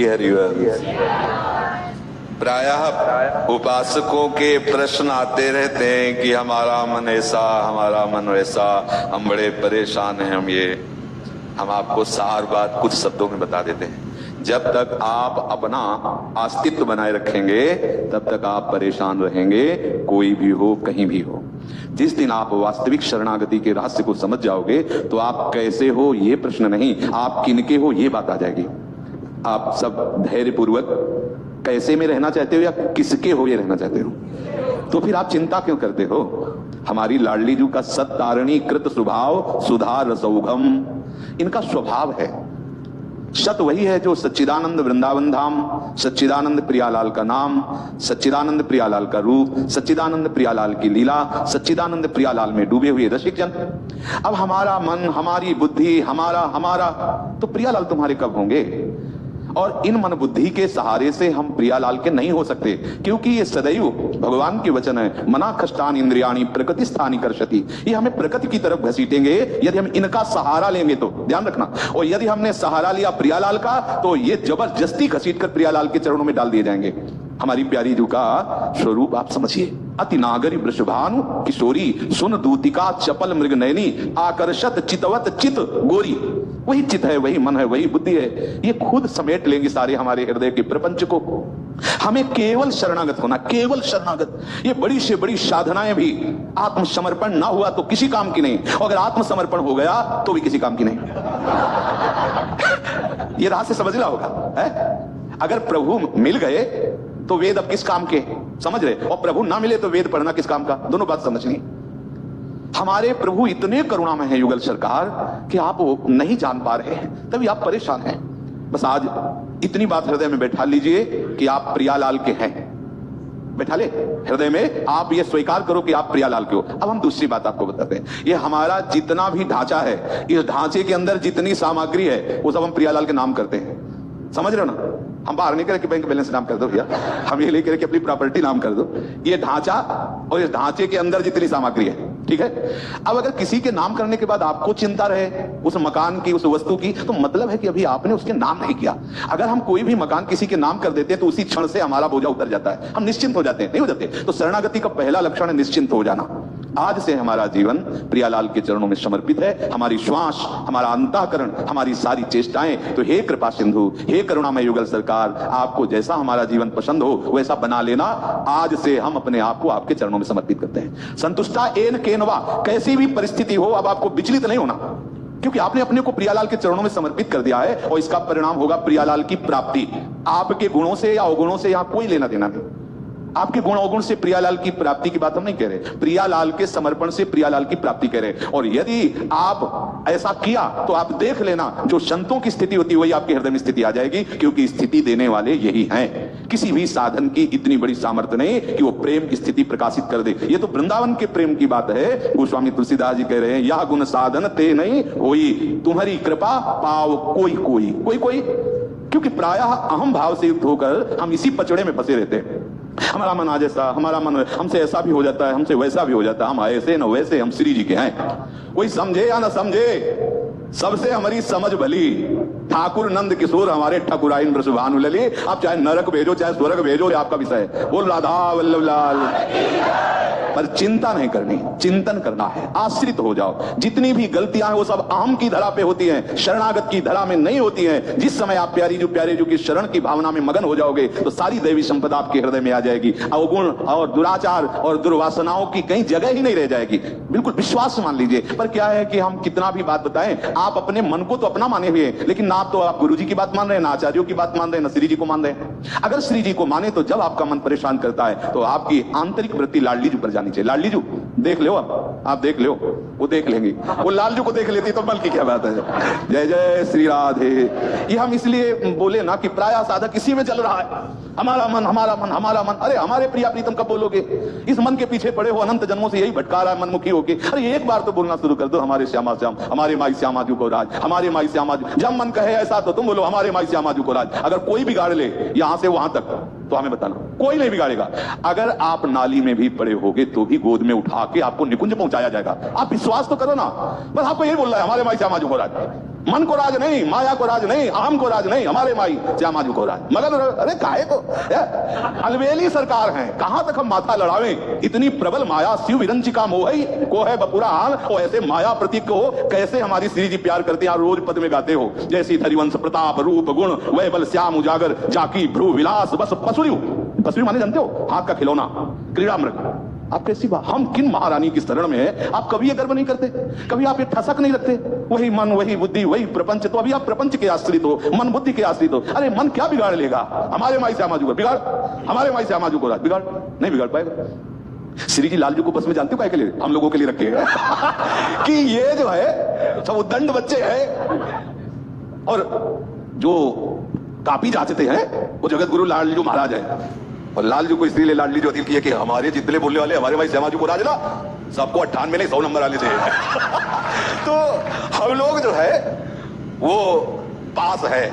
हरिवंश। प्रायः उपासकों के प्रश्न आते रहते हैं कि हमारा मन ऐसा, हमारा मन वैसा, हम बड़े परेशान हैं, हम आपको सार बात कुछ शब्दों में बता देते हैं। जब तक आप अपना अस्तित्व बनाए रखेंगे तब तक आप परेशान रहेंगे, कोई भी हो, कहीं भी हो। जिस दिन आप वास्तविक शरणागति के रहस्य को समझ जाओगे तो आप कैसे हो ये प्रश्न नहीं, आप किनके हो ये बात आ जाएगी। आप सब धैर्य पूर्वक कैसे में रहना चाहते हो या किसके हो ये रहना चाहते हो, तो फिर आप चिंता क्यों करते हो। हमारी लाडली जी का सत्तारणी कृत स्वभाव सुधा रसौघम, इनका स्वभाव है। सत वही है जो सच्चिदानंद वृंदावन धाम, सच्चिदानंद प्रियालाल का नाम, सच्चिदानंद प्रियालाल का रूप, सच्चिदानंद प्रियालाल की लीला, सच्चिदानंद प्रियालाल में डूबे हुए रसिक जन। अब हमारा मन, हमारी बुद्धि, हमारा तो प्रियालाल तुम्हारे कब होंगे। और इन मन बुद्धि के सहारे से हम प्रियालाल के नहीं हो सकते, क्योंकि ये सदैव भगवान के वचन है, मना खष्टान इंद्रियाणी प्रकृति स्थानी कर्षति। ये हमें प्रकृति की तरफ घसीटेंगे यदि हम इनका सहारा लेंगे तो, ध्यान रखना। और यदि हमने सहारा लिया प्रियालाल का तो ये जबरदस्ती घसीट कर प्रियालाल के चरणों में डाल दिए जाएंगे। हमारी प्यारी जू का स्वरूप आप समझिए। अति नागरी वृषभानु किशोरी सुन दूतिका चपल मृग नयनी आकर्षत चितवत चित गोरी। वही चित है, वही मन है, वही बुद्धि है, ये खुद समेट लेंगे सारे हमारे हृदय के प्रपंच को। हमें केवल शरणागत होना, केवल शरणागत। ये बड़ी से बड़ी साधनाएं भी आत्मसमर्पण ना हुआ तो किसी काम की नहीं, और अगर आत्मसमर्पण हो गया तो भी किसी काम की नहीं। ये रहस्य समझना होगा है? अगर प्रभु मिल गए तो वेद अब किस काम के, समझ रहे, और प्रभु ना मिले तो वेद पढ़ना किस काम का, दोनों बात समझनी। हमारे प्रभु इतने करुणा में है युगल सरकार कि आप नहीं जान पा रहे हैं, तभी आप परेशान हैं। बस आज इतनी बात हृदय में बैठा लीजिए कि आप प्रियालाल के हैं। बैठा ले हृदय में, आप ये स्वीकार करो कि आप प्रियालाल के हो। अब हम दूसरी बात आपको बताते हैं। ये हमारा जितना भी ढांचा है, इस ढांचे के अंदर जितनी सामग्री है वो सब हम प्रियालाल के नाम करते हैं, समझ रहे हो ना। हम बाहर नहीं करे कि बैंक बैलेंस नाम कर दो भैया, हम ये लेकर के अपनी प्रॉपर्टी नाम कर दो। ये ढांचा और इस ढांचे के अंदर जितनी सामग्री है, ठीक है। अब अगर किसी के नाम करने के बाद आपको चिंता रहे उस मकान की, उस वस्तु की, तो मतलब है कि अभी आपने उसके नाम नहीं किया। अगर हम कोई भी मकान किसी के नाम कर देते हैं तो उसी क्षण से हमारा बोझा उतर जाता है, हम निश्चिंत हो जाते हैं, नहीं हो जाते। तो शरणागति का पहला लक्षण है निश्चिंत हो जाना। आज से हमारा जीवन प्रियालाल के चरणों में समर्पित है। हमारी श्वास, हमारा अंतःकरण, हमारी सारी चेष्टाएं, तो हे कृपा सिंधु, हे करुणामय युगल सरकार, आपको जैसा हमारा जीवन पसंद हो वैसा बना लेना। आज से हम अपने आप को आपके चरणों में समर्पित करते हैं। संतुष्टा एन केनवा, कैसी भी परिस्थिति हो अब आपको विचलित नहीं होना, क्योंकि आपने अपने को प्रियालाल के चरणों में समर्पित कर दिया है, और इसका परिणाम होगा प्रियालाल की प्राप्ति। आपके गुणों से या अवगुणों से यहां कोई लेना देना नहीं। आपके गुण अवगुण से प्रियालाल की प्राप्ति की बात हम नहीं कह रहे, प्रियालाल के समर्पण से प्रियालाल की प्राप्ति कह रहे। और यदि आप ऐसा किया तो आप देख लेना, जो संतों की स्थिति होती है वही आपके हृदय में स्थिति आ जाएगी, क्योंकि स्थिति देने वाले यही हैं। किसी भी साधन की इतनी बड़ी सामर्थ्य नहीं कि वो प्रेम की स्थिति प्रकाशित कर दे। ये तो वृंदावन के प्रेम की बात है। गोस्वामी तुलसीदास जी कह रहे हैं, यह गुण साधन ते नहीं होई, तुम्हारी कृपा पाव कोई कोई कोई कोई। क्योंकि प्रायः अहम भाव से युक्त होकर हम इसी पचड़े में फंसे रहते हैं। हमारा मन आज ऐसा, हमारा मन हमसे ऐसा भी हो जाता है, हमसे वैसा भी हो जाता है, हम ऐसे न वैसे, हम श्री जी के हैं। कोई समझे या न समझे, सबसे हमारी समझ भली। ठाकुर नंद किशोर हमारे ठाकुराइन वृषभानु लली। आप चाहे नरक भेजो चाहे स्वर्ग भेजो, आपका विषय है। बोल राधा वल्लभ लाल। पर चिंता नहीं करनी, चिंतन करना है। आश्रित हो जाओ। जितनी भी गलतियां हैं वो सब अहम की धरा पे होती हैं, शरणागत की धरा में नहीं होती हैं। जिस समय आप प्यारे जो की शरण की भावना में मगन हो जाओगे तो सारी दैवी संपदा आपके हृदय में आ जाएगी। अवगुण और दुराचार और दुर्वासनाओं की कहीं जगह ही नहीं रह जाएगी। बिल्कुल विश्वास मान लीजिए। पर क्या है कि हम कितना भी बात बताएं, आप अपने मन को तो अपना माने हुए, लेकिन ना तो आप गुरु जी की बात मान रहे हैं, ना आचार्यों की बात मान रहे हैं, ना श्री जी को मान रहे हैं। अगर श्री जी को माने तो जब आपका मन परेशान करता है तो आपकी आंतरिक वृत्ति लाडली जी पर जानी चाहिए। लाडली जी देख लो, आप देख लो, वो देख लेंगी। वो लालजू को देख लेती तो बल की क्या बात है। जय जय श्री राधे। ये हम इसलिए बोले ना कि प्रायः साधक इसी में चल रहा है, हमारा मन हमारा मन हमारा मन। अरे हमारे प्रिया प्रीतम कब बोलोगे? इस मन के पीछे पड़े हो, अनंत जन्मों से यही भटका रहा है मनमुखी होके। अरे एक बार तो बोलना शुरू कर दो, हमारे श्यामा श्याम, हमारे माई श्यामा जी को राज, हमारे माई श्यामा जी। जब मन कहे ऐसा तो तुम बोलो हमारे माई श्यामा जी को राज। अगर कोई बिगाड़ ले यहां से वहां तक तो हमें बताना, कोई नहीं बिगाड़ेगा। अगर आप नाली में भी पड़े होगे तो भी गोद में उठा के आपको निकुंज पहुंचाया जाएगा। आप विश्वास तो करो ना। बस आपको यही बोल रहा है हमारे माई श्यामा जी को राज। मन को राज नहीं, माया को राज नहीं, अहम को राज नहीं, हमारे माई श्यामाजू को राज। मगन अरे काहे को अलवेली सरकार है, कहां तक हम माथा लड़ावें। इतनी प्रबल माया शिव विरंचिका मोहई को है बपुरा हाल। और ऐसे माया प्रतीक को कैसे हमारी श्री जी प्यार करते हैं, रोज पद में गाते हो, जैसी धरिवंश प्रताप रूप गुण वह बल श्याम उजागर जाकी भ्रू विलास बस पसुरी। पसुरी माने जानते हो, हाथ का खिलौना, क्रीड़ा मृग। आप कैसी बात, हम किन महारानी की शरण में है, आप कभी ये गर्व नहीं करते, कभी आप ये ठसक नहीं रखते, वही मन वही बुद्धि वही प्रपंच। तो अभी आप प्रपंच के आश्रित हो, मन बुद्धि के आश्रित हो। अरे मन क्या बिगाड़ लेगा, हमारे माई श्यामाजू को बिगाड़, हमारे माई श्यामाजू को बिगाड़ नहीं बिगाड़ पाएगा। श्री जी लालजू को बस में जानते हो क्या के लिए, हम लोगों के लिए रखे हैं कि ये जो है सब उद्दंड बच्चे हैं। और जो कापी जांचते हैं वो जगत गुरु लालजू महाराज है। और लालजू को इसलिए लाडली जो की है कि हमारे जितने बोलने वाले हमारे भाई श्यामाजू को राज ना, सबको 98 नहीं 100 नंबर आने चाहिए। तो हम लोग जो है वो पास है।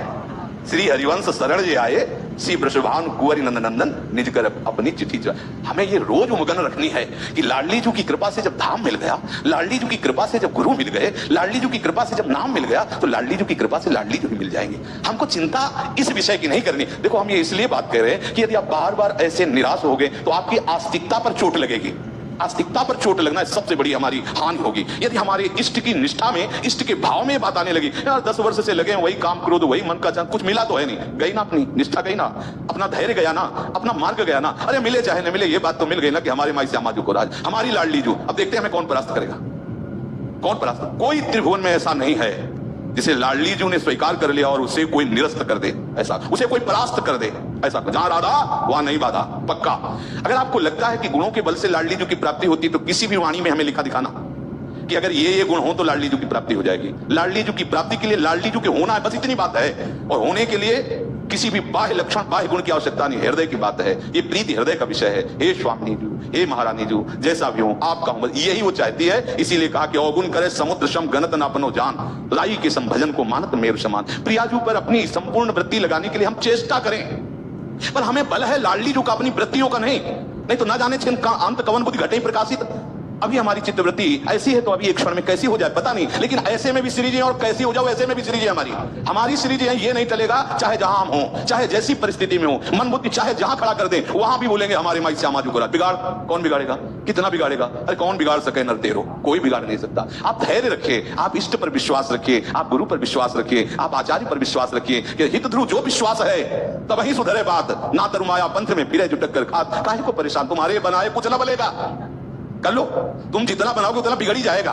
श्री हरिवंश शरण जी आए, श्री वृषभानु कुंवरी नंदन निज कर अपनी चिट्ठी। हमें ये रोज उमगन रखनी है कि लाडली जी की कृपा से जब धाम मिल गया, लाडली जी की कृपा से जब गुरु मिल गए, लाडली जी की कृपा से जब नाम मिल गया, तो लाडली जी की कृपा से लाडली जी मिल जाएंगे। हमको चिंता इस विषय की नहीं करनी। देखो हम ये इसलिए बात कर रहे हैं कि यदि आप बार बार ऐसे निराश हो गए तो आपकी आस्तिकता पर चोट लगेगी। आस्तिकता पर चोट लगना सबसे बड़ी हमारी हानि होगी। यदि हमारे इष्ट की निष्ठा में, इष्ट के भाव में बात आने लगी, यार 10 वर्ष से लगे वही काम क्रोध वही मन का चांद, कुछ मिला तो है नहीं, गई ना अपनी निष्ठा, गई ना अपना धैर्य, गया ना अपना मार्ग, गया ना। अरे मिले चाहे न मिले ये बात तो मिल गई ना कि हमारे माई श्यामाजू को राज, हमारी लाडली जू। अब देखते हैं हमें कौन परास्त करेगा, कौन परास्त। कोई त्रिभुवन में ऐसा नहीं है जिसे लाडली जी ने स्वीकार कर लिया और उसे कोई निरस्त कर दे, ऐसा उसे कोई परास्त कर दे, ऐसा जहां राधा वहां नहीं बाधा, पक्का। अगर आपको लगता है कि गुणों के बल से लाडली जी की प्राप्ति होती तो किसी भी वाणी में हमें लिखा दिखाना कि अगर ये गुण हो तो लाडली जी की प्राप्ति हो जाएगी। लाडली जी की प्राप्ति के लिए लाडली जी के होना है, बस इतनी बात है। और होने के लिए किसी भी बाह्य लक्षण बाह्य गुण की आवश्यकता नहीं, हृदय की बात है। ये प्रीति हृदय का विषय है। हे स्वामिनी जी, हे महारानी जी, जैसा भी हो आपका हूं, यही वो चाहती है। इसीलिए कहा कि अवगुण करे समुद्र सम गणत न अपनो जान, लाई के संभजन को मानत मेरु समान। प्रियाजू पर अपनी संपूर्ण वृत्ति लगाने के लिए हम चेष्टा करें, पर हमें बल है लाडली जू का, अपनी वृत्तियों का नहीं तो ना जाने छिन का अंत कवन बुद्धि घटे प्रकाशित। अभी हमारी चित्तवृत्ति ऐसी है तो अभी एक क्षण में कैसी हो जाए पता नहीं, लेकिन ऐसे में भी श्री जी और कैसी हो जाओ ऐसे में भी श्री जी हमारी श्री जी है। ये नहीं चलेगा, चाहे जहां हम हो, चाहे जैसी परिस्थिति में हो, मन बुद्धि चाहे जहां खड़ा कर दे वहां भी बोलेंगे हमारे माई श्यामाजू को राज। बिगाड़ कौन बिगाड़ेगा, कितना बिगाड़ेगा, अरे कौन बिगाड़ सके नरतेरो, कोई बिगाड़ नहीं सकता। आप धैर्य रखिए, आप इष्ट पर विश्वास रखिए, आप गुरु पर विश्वास रखिए, आप आचार्य पर विश्वास रखिए कि हित ध्रुव जो विश्वास है तब ही सुधरे बात, ना तरुमाया पंथ में फिरे जुटक कर खात। काहे को परेशान, तुम्हारे बनाए कुछ न बलेगा, कर लो, तुम जितना बनाओगे उतना बिगड़ ही जाएगा।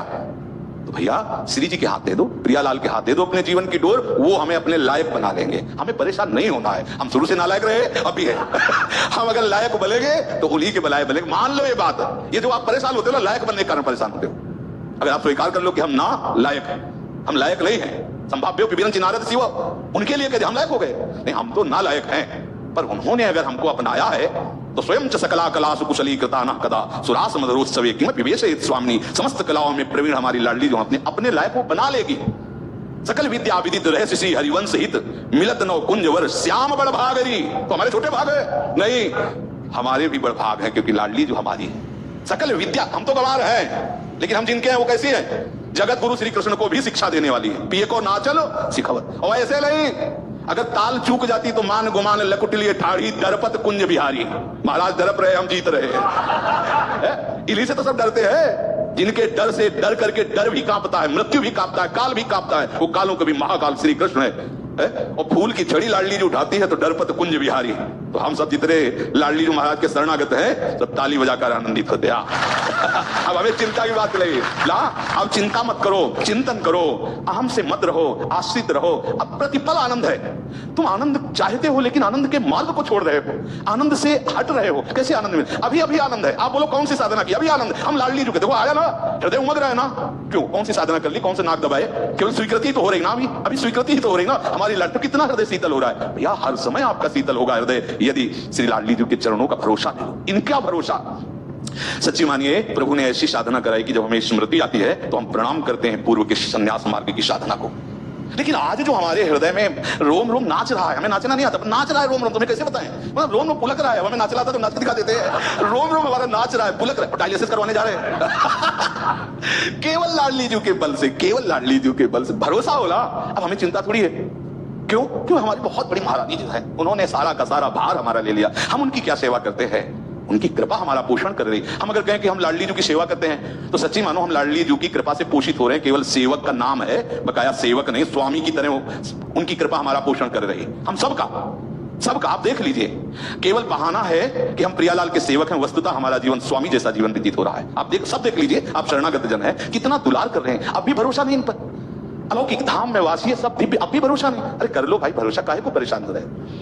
तो भैया श्री जी के हाथ दे दो, प्रियालाल के हाथ दे दो अपने जीवन की डोर, वो हमें अपने लायक बना लेंगे। हमें परेशान नहीं होना है, हम शुरू से नालायक रहे अभी है हम अगर लायक बनेंगे तो उन्हीं के बलाय बनेंगे। मान लो ये बात, ये जो आप परेशान होते हो ना लायक बनने के कारण परेशान होते हो। अगर आप स्वीकार कर लो कि हम ना लायक, हम लायक नहीं है, संभाव्यो पिबीरन चिनारद शिव, उनके लिए कहते हम लायक हो गए, नहीं हम तो ना लायक हैं। पर उन्होंने अगर हमको अपनाया है तो स्वयं च सकला कला सुकुशली कृता न कदा सुरास मदरोत्सवे कि मैं विवेश स्वामी, समस्त कलाओं में प्रवीण हमारी लाडली जो अपने लायक वो बना लेगी। सकल विद्या विदित रहस्य श्री हरिवंश हित मिलत नव कुंजवर श्याम बड़ भागरी। तो हमारे छोटे भाग है नहीं, हमारे भी बड़ भाग है, क्योंकि लाडली जो हमारी है। सकल विद्या हम तो गंवार हैं, लेकिन हम जिनके हैं वो कैसी है, जगत गुरु श्री कृष्ण को भी शिक्षा देने वाली है। पिए को ना चलो सिखावत, और ऐसे नहीं अगर ताल चूक जाती तो मान गुमान लकुट लिए ठाड़ी दरपत कुंज बिहारी। महाराज दरप रहे हम जीत रहे हैं, इन्हीं से तो सब डरते हैं। जिनके डर से डर करके डर भी कांपता है, मृत्यु भी कांपता है, काल भी कांपता है, वो कालों के भी महाकाल श्री कृष्ण है। और फूल की छड़ी लाडली जो उठाती है तो डरपत कुंज बिहारी। तो हम सब जितने लाडली जो महाराज के शरणागत हैं सब ताली बजाकर आनंदित होते हैं। अब हमें चिंता की बात नहीं ला, अब चिंता मत करो, चिंतन करो, अहम से मत रहो, आश्रित रहो। अब प्रतिपल आनंद है, तुम आनंद चाहते हो लेकिन आनंद के मार्ग को छोड़ रहे हो, आनंद से हट रहे हो। कैसे आनंद में, अभी अभी आनंद है। आप बोलो कौन सी साधना की, अभी आनंद। हम लाडली जो देखो आया ना, हृदय उमग रहा है ना, क्यों, कौन सी साधना कर ली, कौन से नाक दबाए, केवल स्वीकृति तो हो रही ना, अभी स्वीकृति ही तो हो रही ना। हमारी लाडली कितना हृदय शीतल हो रहा है भैया, हर समय आपका शीतल होगा हृदय यदि श्री लाडली जी के चरणों का भरोसा ले लो। इनका भरोसा सच्ची मानिए, प्रभु ने ऐसी साधना कराई कि जब हमें स्मृति आती है तो हम प्रणाम करते हैं पूर्व के संन्यास मार्ग की साधना को। लेकिन आज जो हमारे हृदय में रोम रोम नाच रहा है, हमें नाचना नहीं आता, नाच रहा है रोम रोम, तुम्हें कैसे बताएं? मतलब रोम रोम पुलक रहा है, हमें नाचना आता तो नाच के दिखा देते हैं। रोम रोम हमारा नाच रहा है, पुलक रहा है, डायलिसिस करवाने जा रहे हैं। केवल लाडली जी के बल से, केवल लाडली जी के बल से भरोसा होला। अब हमें चिंता थोड़ी है, क्यों? क्यों? हमारी बहुत बड़ी महारानी जी है, उन्होंने सारा का सारा भार हमारा ले लिया। हम उनकी क्या सेवा करते हैं? उनकी कृपा हमारा पोषण कर रही। हम अगर कहें कि हम लाडली जी की सेवा करते हैं तो सच्ची मानो हम लाडली जी की कृपा से पोषित हो रहे हैं। केवल सेवक का नाम है, बकाया सेवक नहीं, स्वामी की तरह उनकी कृपा हमारा पोषण कर रही। हम सबका आप देख लीजिए, केवल बहाना है कि हम प्रियालाल के सेवक हैं, वस्तुतः हमारा जीवन स्वामी जैसा जीवन व्यतीत हो रहा है। आप सब देख लीजिए, आप शरणागत जन है, कितना दुलार कर रहे हैं, अब भी भरोसा नहीं इन पर। अलौकिक धाम में वासी है सब, अब भी भरोसा नहीं। अरे कर लो भाई भरोसा, काहे को परेशान कर रहे हैं?